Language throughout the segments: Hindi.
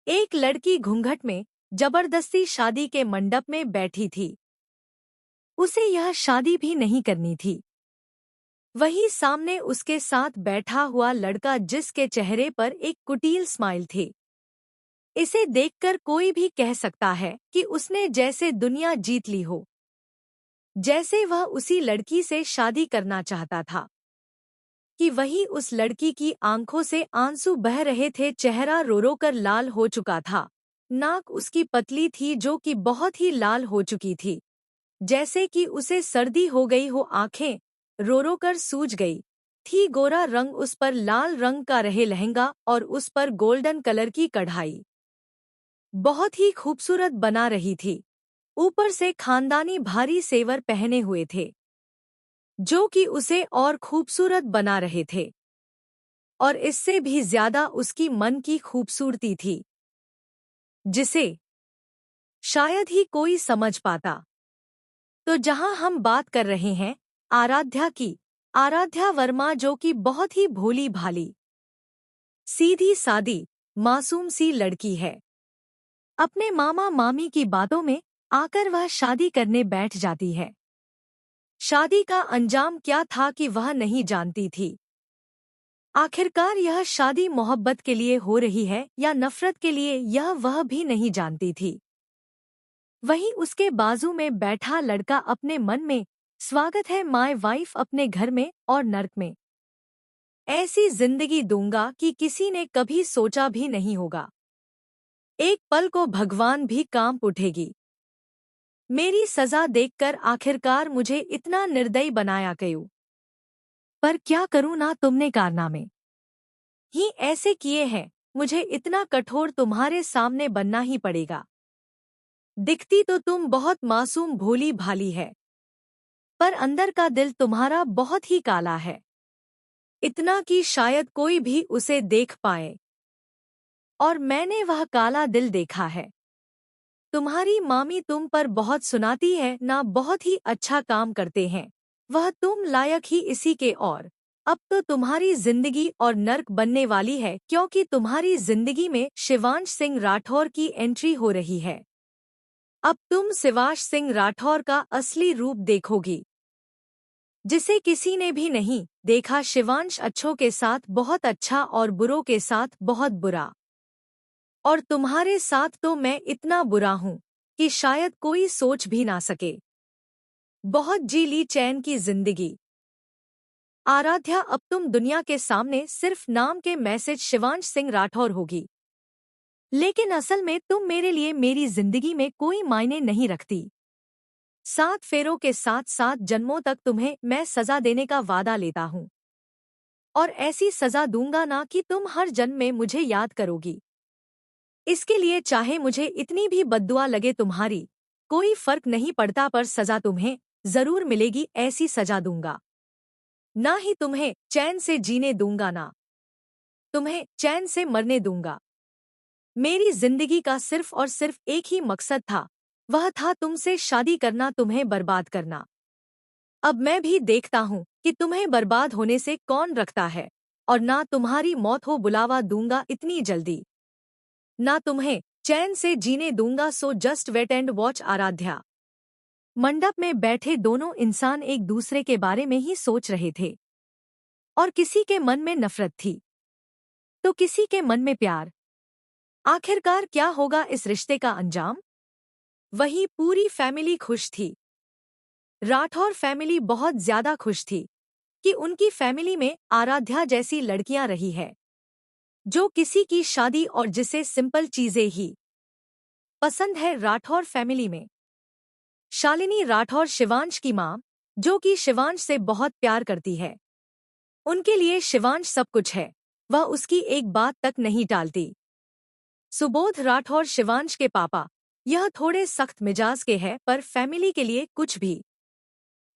एक लड़की घूंघट में जबरदस्ती शादी के मंडप में बैठी थी। उसे यह शादी भी नहीं करनी थी। वहीं सामने उसके साथ बैठा हुआ लड़का जिसके चेहरे पर एक कुटिल स्माइल थी। इसे देखकर कोई भी कह सकता है कि उसने जैसे दुनिया जीत ली हो, जैसे वह उसी लड़की से शादी करना चाहता था। कि वही उस लड़की की आंखों से आंसू बह रहे थे, चेहरा रो रो कर लाल हो चुका था। नाक उसकी पतली थी जो कि बहुत ही लाल हो चुकी थी, जैसे कि उसे सर्दी हो गई हो। आंखें रो रो कर सूज गई थी। गोरा रंग उस पर लाल रंग का रहे लहंगा और उस पर गोल्डन कलर की कढ़ाई बहुत ही खूबसूरत बना रही थी। ऊपर से खानदानी भारी सेवर पहने हुए थे जो कि उसे और खूबसूरत बना रहे थे। और इससे भी ज्यादा उसकी मन की खूबसूरती थी, जिसे शायद ही कोई समझ पाता। तो जहां हम बात कर रहे हैं आराध्या की, आराध्या वर्मा, जो कि बहुत ही भोली भाली, सीधी सादी, मासूम सी लड़की है। अपने मामा मामी की बातों में आकर वह शादी करने बैठ जाती है। शादी का अंजाम क्या था कि वह नहीं जानती थी। आखिरकार यह शादी मोहब्बत के लिए हो रही है या नफरत के लिए, यह वह भी नहीं जानती थी। वहीं उसके बाजू में बैठा लड़का अपने मन में, स्वागत है माय वाइफ अपने घर में और नर्क में। ऐसी जिंदगी दूंगा कि किसी ने कभी सोचा भी नहीं होगा। एक पल को भगवान भी कांप उठेगी। मेरी सजा देखकर आखिरकार मुझे इतना निर्दयी बनाया क्यों? पर क्या करूं ना, तुमने कारनामे ही ऐसे किए हैं, मुझे इतना कठोर तुम्हारे सामने बनना ही पड़ेगा। दिखती तो तुम बहुत मासूम भोली भाली है, पर अंदर का दिल तुम्हारा बहुत ही काला है। इतना कि शायद कोई भी उसे देख पाए। और मैंने वह काला दिल देखा है। तुम्हारी मामी तुम पर बहुत सुनाती है ना, बहुत ही अच्छा काम करते हैं वह, तुम लायक ही इसी के। और अब तो तुम्हारी जिंदगी और नर्क बनने वाली है, क्योंकि तुम्हारी जिंदगी में शिवांश सिंह राठौर की एंट्री हो रही है। अब तुम शिवांश सिंह राठौर का असली रूप देखोगी, जिसे किसी ने भी नहीं देखा। शिवांश अच्छों के साथ बहुत अच्छा और बुरों के साथ बहुत बुरा। और तुम्हारे साथ तो मैं इतना बुरा हूं कि शायद कोई सोच भी ना सके। बहुत जी ली चैन की जिंदगी। आराध्या, अब तुम दुनिया के सामने सिर्फ नाम के मैसेज शिवांश सिंह राठौर होगी, लेकिन असल में तुम मेरे लिए मेरी जिंदगी में कोई मायने नहीं रखती। 7 फेरों के साथ 7 जन्मों तक तुम्हें मैं सजा देने का वादा लेता हूँ। और ऐसी सजा दूंगा ना कि तुम हर जन्म में मुझे याद करोगी। इसके लिए चाहे मुझे इतनी भी बद्दुआ लगे तुम्हारी, कोई फर्क नहीं पड़ता, पर सजा तुम्हें जरूर मिलेगी। ऐसी सजा दूंगा ना ही तुम्हें चैन से जीने दूंगा, ना तुम्हें चैन से मरने दूंगा। मेरी जिंदगी का सिर्फ और सिर्फ एक ही मकसद था, वह था तुमसे शादी करना, तुम्हें बर्बाद करना। अब मैं भी देखता हूँ कि तुम्हें बर्बाद होने से कौन रखता है। और ना तुम्हारी मौत हो बुलावा दूंगा इतनी जल्दी, ना तुम्हें चैन से जीने दूंगा। So just wait and watch. Aaradhya. मंडप में बैठे दोनों इंसान एक दूसरे के बारे में ही सोच रहे थे, और किसी के मन में नफरत थी तो किसी के मन में प्यार। आखिरकार क्या होगा इस रिश्ते का अंजाम? वही पूरी फैमिली खुश थी। राठौर फैमिली बहुत ज्यादा खुश थी कि उनकी फैमिली में आराध्या जैसी लड़कियां रही है, जो किसी की शादी और जिसे सिंपल चीजें ही पसंद है। राठौर फैमिली में शालिनी राठौर, शिवांश की मां, जो कि शिवांश से बहुत प्यार करती है। उनके लिए शिवांश सब कुछ है, वह उसकी एक बात तक नहीं टालती। सुबोध राठौर, शिवांश के पापा, यह थोड़े सख्त मिजाज के हैं, पर फैमिली के लिए कुछ भी।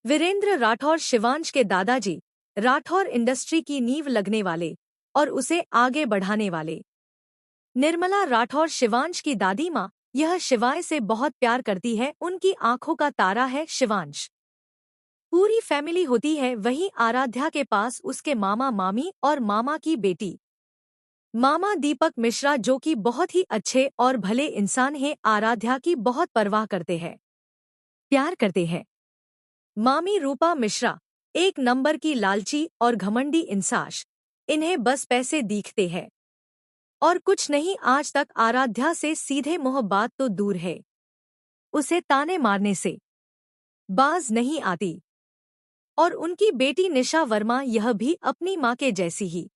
वीरेंद्र राठौर, शिवांश के दादाजी, राठौर इंडस्ट्री की नींव लगने वाले और उसे आगे बढ़ाने वाले। निर्मला राठौर, शिवांश की दादी माँ, यह शिवाय से बहुत प्यार करती है, उनकी आंखों का तारा है शिवांश। पूरी फैमिली होती है। वहीं आराध्या के पास उसके मामा मामी और मामा की बेटी मामा दीपक मिश्रा, जो कि बहुत ही अच्छे और भले इंसान हैं, आराध्या की बहुत परवाह करते हैं, प्यार करते हैं। मामी रूपा मिश्रा एक नंबर की लालची और घमंडी इंसान, इन्हें बस पैसे दिखते हैं और कुछ नहीं। आज तक आराध्या से सीधे मुंह बात तो दूर है, उसे ताने मारने से बाज नहीं आती। और उनकी बेटी निशा वर्मा, यह भी अपनी माँ के जैसी ही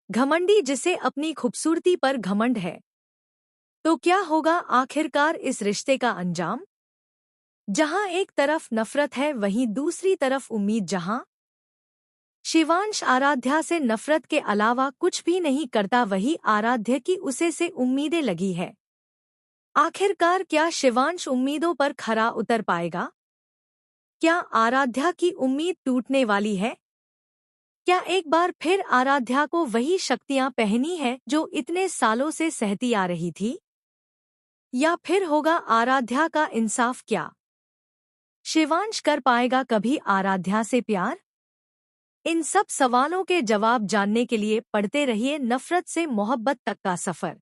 घमंडी, जिसे अपनी खूबसूरती पर घमंड है। तो क्या होगा आखिरकार इस रिश्ते का अंजाम? जहां एक तरफ नफरत है, वहीं दूसरी तरफ उम्मीद। जहां शिवांश आराध्या से नफरत के अलावा कुछ भी नहीं करता, वही आराध्या की उसे से उम्मीदें लगी है। आखिरकार क्या शिवांश उम्मीदों पर खरा उतर पाएगा? क्या आराध्या की उम्मीद टूटने वाली है? क्या एक बार फिर आराध्या को वही शक्तियां पहनी है जो इतने सालों से सहती आ रही थी? या फिर होगा आराध्या का इंसाफ? क्या शिवांश कर पाएगा कभी आराध्या से प्यार? इन सब सवालों के जवाब जानने के लिए पढ़ते रहिए नफरत से मोहब्बत तक का सफर।